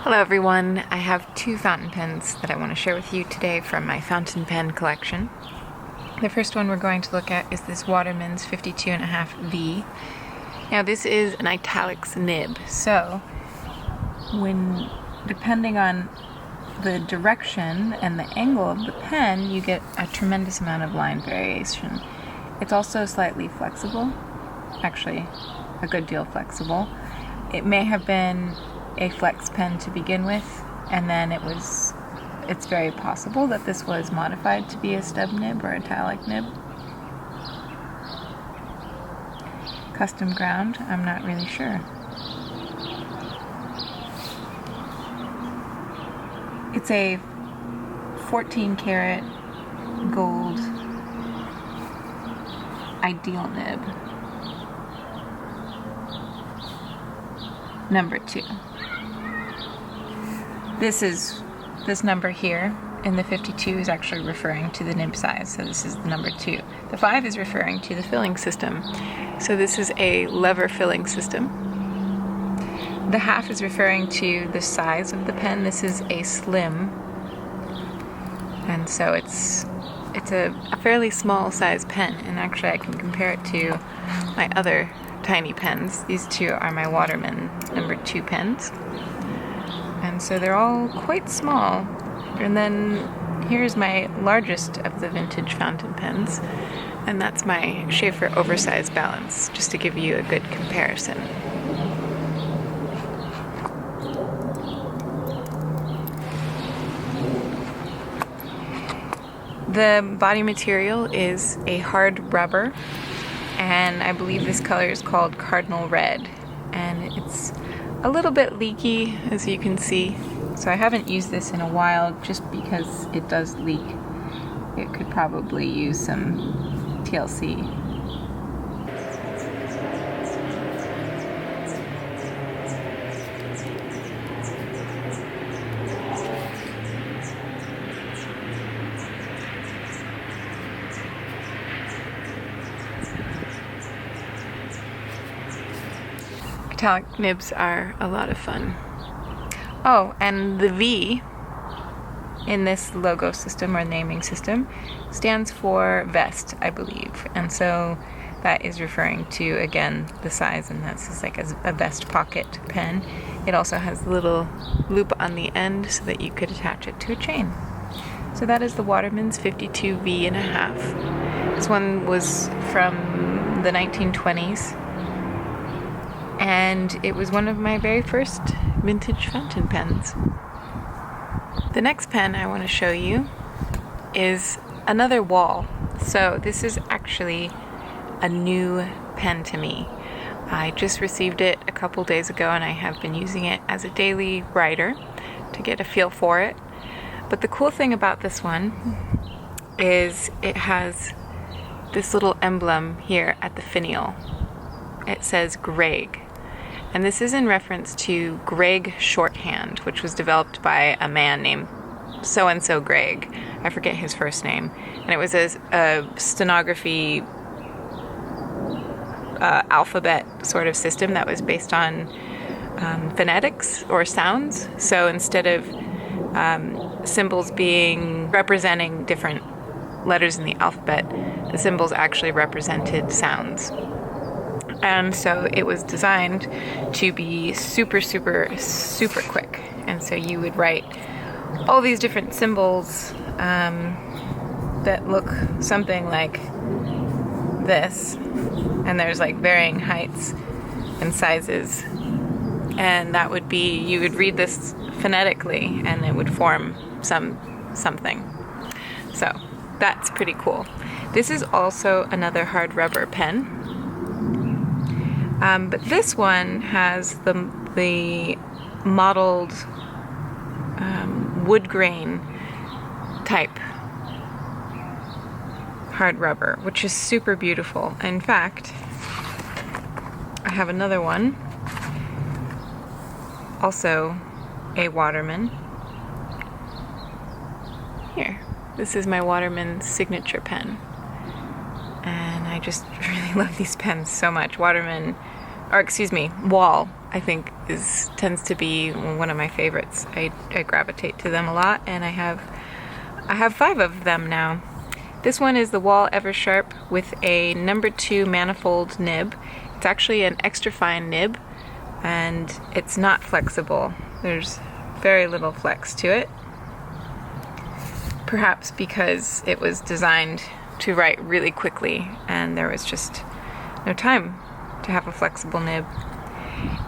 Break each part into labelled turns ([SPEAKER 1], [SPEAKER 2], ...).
[SPEAKER 1] Hello everyone, I have two fountain pens that I want to share with you today from my fountain pen collection. The first one we're going to look at is this Waterman's 52.5V. Now this is an italics nib, so depending on the direction and the angle of the pen, you get a tremendous amount of line variation. It's also slightly flexible, actually a good deal flexible. It may have been a flex pen to begin with, and then it's very possible that this was modified to be a stub nib or italic nib. Custom ground, I'm not really sure. It's a 14 karat gold ideal nib. Number 2. This number here in the 52 is actually referring to the nib size, so this is the number 2. The 5 is referring to the filling system, so this is a lever filling system. The half is referring to the size of the pen. This is a slim, and so it's a fairly small size pen, and actually I can compare it to my other tiny pens. These two are my Waterman number 2 pens. And so they're all quite small. And then here's my largest of the vintage fountain pens, and that's my Sheaffer Oversized Balance, just to give you a good comparison. The body material is a hard rubber, and I believe this color is called Cardinal Red, and it's a little bit leaky, as you can see, so I haven't used this in a while just because it does leak. It could probably use some TLC. Italic nibs are a lot of fun. Oh, and the V in this logo system or naming system stands for vest, I believe. And so that is referring to, again, the size, and that's like a vest pocket pen. It also has a little loop on the end so that you could attach it to a chain. So that is the Waterman's 52V1/2. This one was from the 1920s. And it was one of my very first vintage fountain pens. The next pen I want to show you is another Wahl. So this is actually a new pen to me. I just received it a couple days ago, and I have been using it as a daily writer to get a feel for it. But the cool thing about this one is it has this little emblem here at the finial. It says Gregg. And this is in reference to Gregg Shorthand, which was developed by a man named so-and-so Gregg. I forget his first name. And it was a stenography alphabet sort of system that was based on phonetics or sounds. So instead of symbols representing different letters in the alphabet, the symbols actually represented sounds. And so it was designed to be super, super, super quick. And so you would write all these different symbols that look something like this. And there's like varying heights and sizes. And that would be, you would read this phonetically and it would form something. So that's pretty cool. This is also another hard rubber pen. But this one has the mottled wood grain type hard rubber, which is super beautiful. In fact, I have another one, also a Waterman. Here, this is my Waterman Signature Pen. And I just really love these pens so much. Waterman or excuse me, Wahl, I think tends to be one of my favorites. I gravitate to them a lot, and I have 5 of them now. This one is the Wahl Eversharp with a number 2 manifold nib. It's actually an extra fine nib, and it's not flexible. There's very little flex to it. Perhaps because it was designed to write really quickly, and there was just no time to have a flexible nib.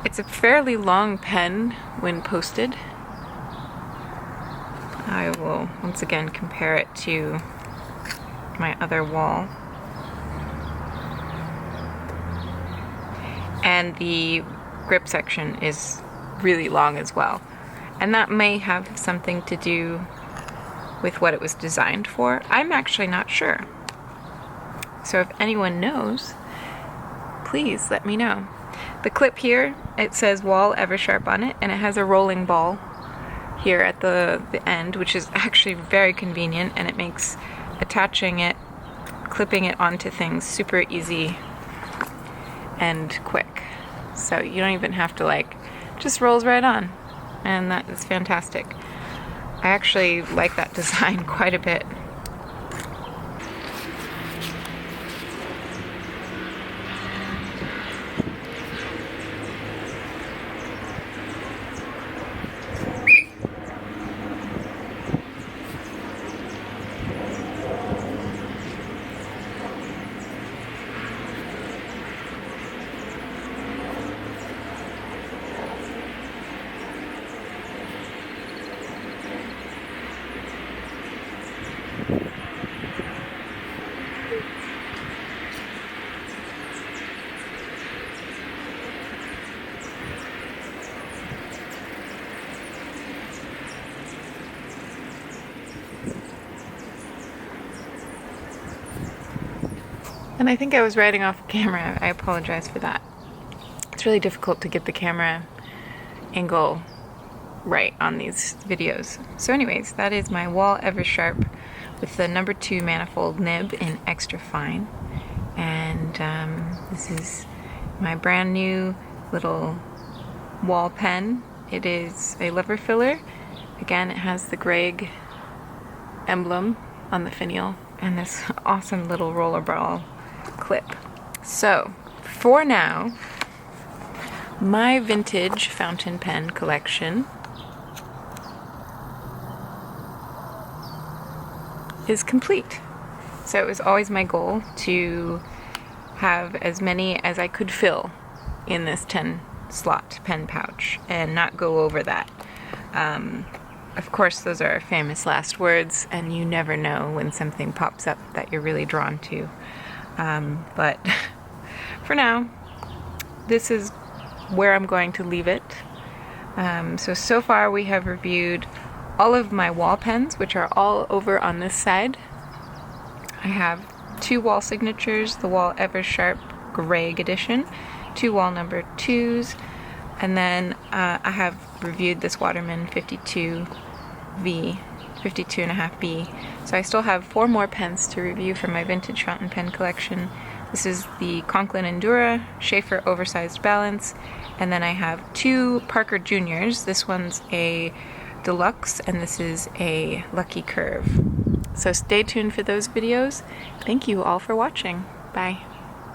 [SPEAKER 1] It's a fairly long pen when posted. I will once again compare it to my other Wahl. And the grip section is really long as well. And that may have something to do with what it was designed for. I'm actually not sure. So if anyone knows, please let me know. The clip here, it says Wahl Eversharp on it, and it has a rolling ball here at the end, which is actually very convenient, and it makes attaching it, clipping it onto things super easy and quick. So you don't even have to just rolls right on, and that is fantastic. I actually like that design quite a bit. And I think I was writing off camera. I apologize for that. It's really difficult to get the camera angle right on these videos. So anyways, that is my Wahl Eversharp with the number 2 manifold nib in extra fine. And this is my brand new little Wahl pen. It is a lever filler. Again, it has the Gregg emblem on the finial and this awesome little rollerball clip. So for now, my vintage fountain pen collection is complete. So it was always my goal to have as many as I could fill in this 10 slot pen pouch and not go over that. Of course, those are famous last words, and you never know when something pops up that you're really drawn to. But for now, this is where I'm going to leave it. So far we have reviewed all of my Wahl pens, which are all over on this side. I have 2 Wahl signatures, the Wahl Eversharp Gregg edition, 2 Wahl number 2s, and then I have reviewed this Waterman 52.5B. So I still have 4 more pens to review from my vintage fountain pen collection. This is the Conklin Endura, Schaefer Oversized Balance, and then I have 2 Parker Juniors. This one's a Deluxe, and this is a Lucky Curve. So stay tuned for those videos. Thank you all for watching. Bye.